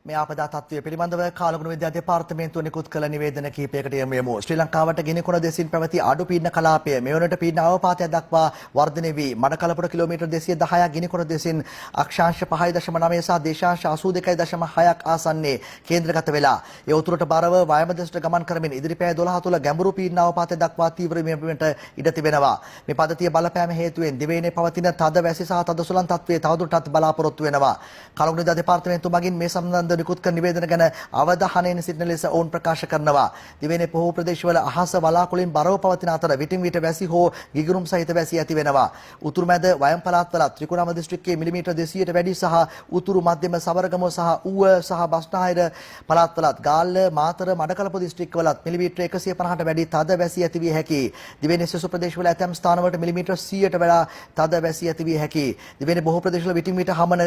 මේ ආපදා තත්ත්වය පිළිබඳව කාලගුණ විද්‍යා දෙපාර්තමේන්තුව නිකුත් කළ නිවේදන කිහිපයකට යොමු වෙමු. ශ්‍රී ලංකාවට ගිනිකොන දෙසින් පැවති අඩු පීඩන කලාපය මේ වනට පීඩන අවපාතයක් දක්වා වර්ධනය වී මඩකලපුර කිලෝමීටර් 210ක් ගිනිකොන දෙසින් අක්ෂාංශ 5.9 සහ දේශාංශ 82.6ක් ආසන්නයේ කේන්ද්‍රගත වෙලා ඒ උතුරට බරව වයඹ දෙසට ගමන් කරමින් ඉදිරි පැය 12 තුළ ගැඹුරු පීඩන අවපාතයක් දක්වා තීව්‍ර වීමට ඉඩ තිබෙනවා. මේ පද්ධතිය බලපෑම හේතුවෙන් දිවයිනේ පවතින තද වැසි සහ තද සුළං තත්ත්වයේ තවදුරටත් බලාපොරොත්තු වෙනවා. කාලගුණ විද්‍යා දෙපාර්තමේන්තුව මගින් මේ සම්බන්ධ නිකුත් කර නිවේදන ගැන අවධානයෙන් සිටින ලෙස ඔවුන් ප්‍රකාශ කරනවා. දිවයිනේ පොහෝ ප්‍රදේශවල අහස වලාකුළින් බරව පවතින අතර විටින් විට වැසි හෝ ගිගුරුම් සහිත වැසි ඇති වෙනවා. උතුරු මැද වයම් පළාත්වල ත්‍රිකුණාම දිස්ත්‍රික්කයේ මිලිමීටර් 200ට වැඩි සහ උතුරු මධ්‍යම සබරගමුව සහ ඌව සහ බස්නාහිර පළාත්වලත් ගාල්ල මාතර මඩකලපුව දිස්ත්‍රික්කවලත් මිලිමීටර් 150ට වැඩි තද වැසි ඇති විය හැකියි. දිවයිනේ සෙසු ප්‍රදේශවල ඇතැම් ස්ථානවලට මිලිමීටර් 100ට වඩා තද වැසි ඇති විය හැකියි. දිවයිනේ බොහෝ ප්‍රදේශවල විටින් විට හමන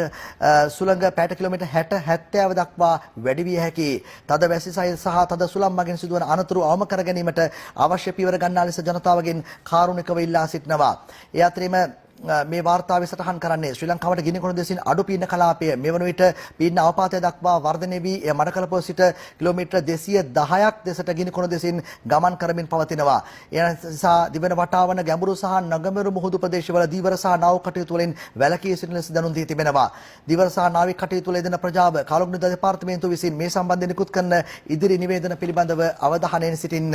සුළඟ පැයට කිලෝමීටර් 60-70 දක්වා වැඩි විය හැකියි. තද වැසි සහ තද සුළං මගින් සිදුවන අනතුරු අවම කර ගැනීමට අවශ්‍ය පියවර ගන්නා ලෙස ජනතාවගෙන් කාරුණිකව ඉල්ලා සිටිනවා. ඒ අතරින්ම මේ වාර්තාවේ සටහන් කරන්නේ ශ්‍රී ලංකාවට ගිනිකොන දෙසින් අඩු පීඩන කලාපය මේ වන විට පීඩන අවපාතය දක්වා වර්ධනය වී මඩකලපුව සිට කිලෝමීටර් 210ක් දෙසට ගිනිකොන දෙසින් ගමන් කරමින් පවතිනවා. ඒ නිසා දිවන වටාවන ගැඹුරු සහ නගමෙරු මුහුදු ප්‍රදේශවල දීවර සහ නාව කටයුතු වලින් වැළකී සිටින ලෙස දැනුම් දී තිබෙනවා. දීවර සහ නාවික කටයුතු වල යෙදෙන ප්‍රජාව කාලගුණ දෙපාර්තමේන්තුව විසින් මේ සම්බන්ධයෙන් නිකුත් කරන ඉදිරි නිවේදන පිළිබඳව අවධානයෙන් සිටින්න.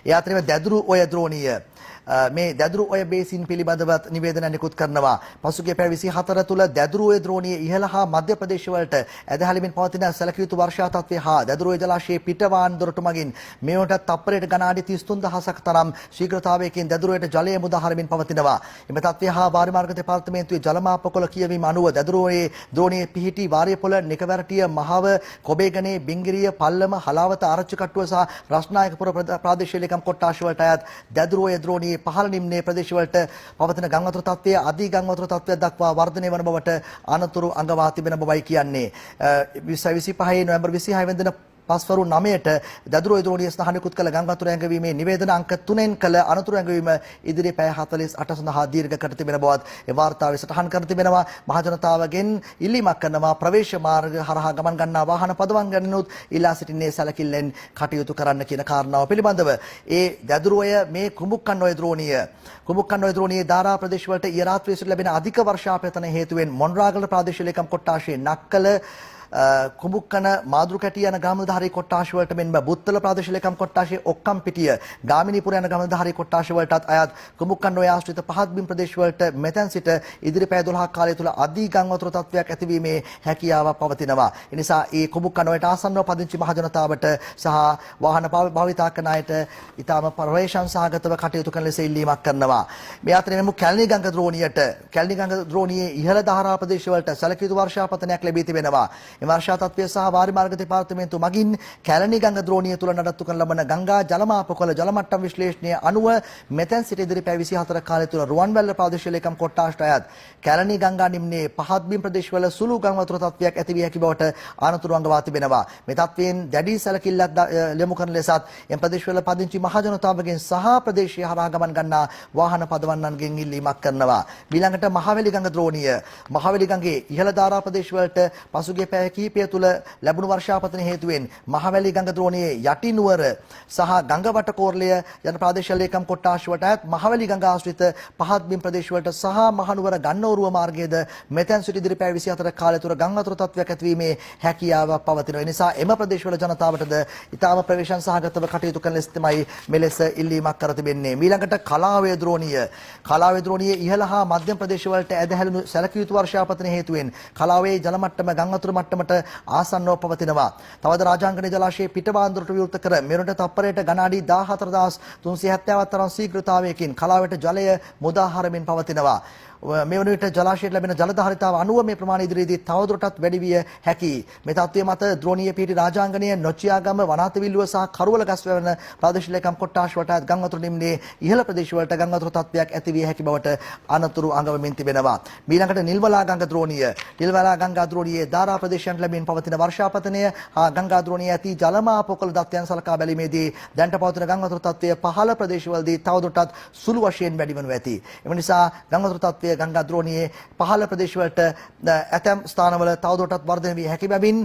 ඒ අතරින්ම දැදුරු ඔය ද්‍රෝණීය මේ දැදුරු ඔය බේසින් පිළිබඳව නිවේදන නිකුත් කරනවා. පසුගිය පැය 24 තුල දැදුරු ඔය ද්‍රෝණියේ ඉහළ හා මධ්‍ය ප්‍රදේශ වලට ඇදහැලීමෙන් පවතින සැලකිය යුතු වර්ෂා තත්ත්වය හා දැදුරු ඔය ජලාශයේ පිටවාන් දොරටු මගින් මේවට තප්පරයට ගණාඩි 33000ක තරම් ශීඝ්‍රතාවයකින් දැදුරු ඔයට ජලය මුදා හරිමින් පවතිනවා. එම තත්ත්වය හා වාරි මාර්ග දෙපාර්තමේන්තුවේ ජලමාපකොළ කියවීම අනුව දැදුරු ඔයේ ද්‍රෝණියේ පිහිටි වාරියපොළ නිකවැරටිය මහව කොබේගනේ බිංගිරිය පල්ලම හලාවත ආරච්චිකට්ටුව සහ රස්නායකපුර ප්‍රාදේශීය ලේකම් කොට්ටාශ වලට අයත් දැදුරු ඔය ද්‍රෝණියේ පහළ නිම්නයේ ප්‍රදේශවලට පවතින ගම් වතුර තත්ත්වය අධි ගම් වතුර තත්ත්වයක් දක්වා වර්ධනය වන බවට අනතුරු අඟවා තිබෙන බවයි කියන්නේ. 25 නොවැම්බර් 26 වෙනිදා පස්වරු 9ට දැදුරු ද්‍රෝණිය ස්ථානිකුත් කළ ගම් වතුර ඇඟවීමේ නිවේදන අංක 3න් කළ අනතුරු ඇඟවීම ඉදිරි පැය 48 සඳහා දීර්ඝ කර තිබෙන බවත් ඒ වාර්තාවේ සටහන් කර තිබෙනවා. මහ ජනතාවගෙන් ඉල්ලීමක් කරනවා ප්‍රවේශ මාර්ග හරහා ගමන් ගන්නා වාහන පදවන් ගන්නනොත් ඉල්ලා සිටින්නේ සැලකිල්ලෙන් කටයුතු කරන්න කියන කාරණාව පිළිබඳව. ඒ දැදුරුය මේ කුඹුක්කන් ඔය ද්‍රෝණියේ දාරා ප්‍රදේශ වලට ඊ රාත්‍රියේ සිට ලැබෙන අධික වර්ෂාපතන හේතුවෙන් මොන්රාගල ප්‍රාදේශීය ලේකම් කොට්ටාශයේ නක්කල කුඹුක්කන මාදුරු කැටිය යන ගාමධාරී කොට්ටාශ වලට මෙන්ම බුත්තල ප්‍රාදේශීය ලේකම් කොට්ටාශයේ ඔක්කම්පිටිය ගාමිණීපුර යන ගාමධාරී කොට්ටාශ වලටත් අයත් කුඹුක්කන් ඔය ආශ්‍රිත පහත් බිම් ප්‍රදේශ වලට මෙතෙන් සිට ඉදිරි පැය 12ක කාලය තුල අධි ගම් වතුර තත්ත්වයක් ඇතිවීමේ හැකියාවක් පවතිනවා. ඒ නිසා ඒ කුඹුක්කන් ඔයට ආසන්නව පදිංචි මහ ජනතාවට සහ වාහන භාවිතා කරන අයට ඊටම පරිවේශන් සහගතව කටයුතු කරන ලෙස ඉල්ලීමක් කරනවා. මේ අතරේ මෙමු කැලණි ගංග ද්‍රෝණියේ ඉහළ දහරා ප්‍රදේශ වලට සැලකිය යුතු වර්ෂාපතනයක් ලැබී තිබෙනවා. එම වර්ෂා තත්ත්වය සහ වාරි මාර්ග දෙපාර්තමේන්තුව මගින් කැලණි ගංග ද්‍රෝණිය තුල නඩත්තු කරන ලබන ගංගා ජලමාපකොළ ජලමට්ටම් විශ්ලේෂණය අනුව මෙතෙන් සිට ඉදිරි පැය 24 කාලය තුල රුවන්වැල්ල ප්‍රාදේශීය ලේකම් කොට්ටාශට අයත් කැලණි ගංගා නිම්නයේ පහත් බිම් ප්‍රදේශවල සුළු ගම් වතුර තත්ත්වයක් ඇති විය හැකි බවට අනතුරු අඟවා තිබෙනවා. මේ තත්ත්වයෙන් දැඩි සැලකිල්ලක් යොමු කරන ලෙසත් එම් ප්‍රදේශවල පදිංචි මහ ජනතාවගෙන් සහ ප්‍රදේශීය හරහා ගමන් ගන්නා වාහන පදවන්නන්ගෙන් ඉල්ලීමක් කරනවා. ඊළඟට මහවැලි ගඟ ද්‍රෝණිය මහවැලි ගඟේ ඉහළ දාරා ප්‍රදේශවලට පසුගිය පැය කිහිපය තුල ලැබුණු වර්ෂාපතන හේතුවෙන් මහවැලි ගඟ ද්‍රෝණියේ යටිනුවර සහ ගඟවට කෝරළය යන ප්‍රාදේශීය ලේකම් කොට්ටාශ වලට අයත් මහවැලි ගඟ ආශ්‍රිත පහත් බිම් ප්‍රදේශ වලට සහ මහනුවර ගන්නෝරුව මාර්ගයේද මෙතෙන් සිට ඉදිරි පැය 24 කාලය තුර ගම් වතුර තත්ත්වයක් ඇතිවීමේ හැකියාවක් පවතිනවා. ඒ නිසා එම ප්‍රදේශවල ජනතාවටද ඊටාම ප්‍රවේශන් සහගතව කටයුතු කරන ලෙස තමයි මෙලෙස ඉල්ලීමක් කර තිබෙන්නේ. ඊළඟට කලාවේ ද්‍රෝණියේ ඉහළ හා මධ්‍යම ප්‍රදේශ වලට ඇදහැළුණු සැලකිය යුතු වර්ෂාපතන හේතුවෙන් කලාවේ ජල මට්ටම ගම් වතුර මට්ටමට ආසන්නව පවතිනවා. තවද රාජාංගනේ ජලාශයේ පිටවාන්දුරට විවෘත කර මෙරට තප්පරයට ගණාඩි 14370ක් තරම් ශීඝ්‍රතාවයකින් කලාවට ජලය මුදා හරමින් පවතිනවා. මේ වන විට ජලාශයට ලැබෙන ජල ධාරිතාව අනුව මේ ප්‍රමාණය ඉදිරියේදී තවදුරටත් වැඩි විය හැකියි. මේ තත්ත්වය මත ද්‍රෝණීය පිහිටි රාජාංගනය නොචියාගම වනාතවිල්ලුව සහ කරුවල ගස්වැවන ප්‍රාදේශීය ලේකම් කොට්ටාශ වලට ගම් වතුර නිම්නයේ ඉහළ ප්‍රදේශ වලට ගම් වතුර තත්ත්වයක් ඇති විය හැකි බවට අනතුරු අඟවමින් තිබෙනවා. ඊළඟට නිල්වලා ගංගා ද්‍රෝණියේ දාරා ප්‍රදේශයන්ට ලැබෙන පවතින වර්ෂාපතනය හා ගංගා ද්‍රෝණියේ ඇති ජලමාපොකල දත්යන් සලකා බැලීමේදී දැනට පවතින ගම් වතුර තත්ත්වය පහළ ප්‍රදේශවලදී තවදුරටත් සුළු වශයෙන් වැඩි වනු ඇති. එම නිසා ගම් වතුර තත්ත්වය ආවෘතිය ගංගා ද්‍රෝණියේ පහළ ප්‍රදේශවලට ඇතැම් ස්ථානවල තවදුරටත් වර්ධනය වී හැකි බැවින්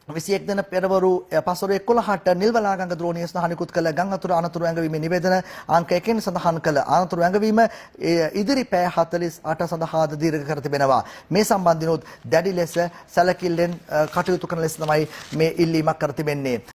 21 දින පෙරවරු පසුර 11ට නිල්වලාගඟ ද්‍රෝණිය සඳහා නිකුත් කළ ගං අතුරු අනතුරු ඇඟවීමේ නිවේදන අංක 1 සඳහන් කළ අනතුරු ඇඟවීම ඉදිරි පැය 48 සඳහාද දීර්ඝ කර තිබෙනවා. මේ සම්බන්ධිනොත් දැඩි ලෙස සැලකිල්ලෙන් කටයුතු කරන ලෙස තමයි මේ ඉල්ලීමක් කර තිබෙන්නේ.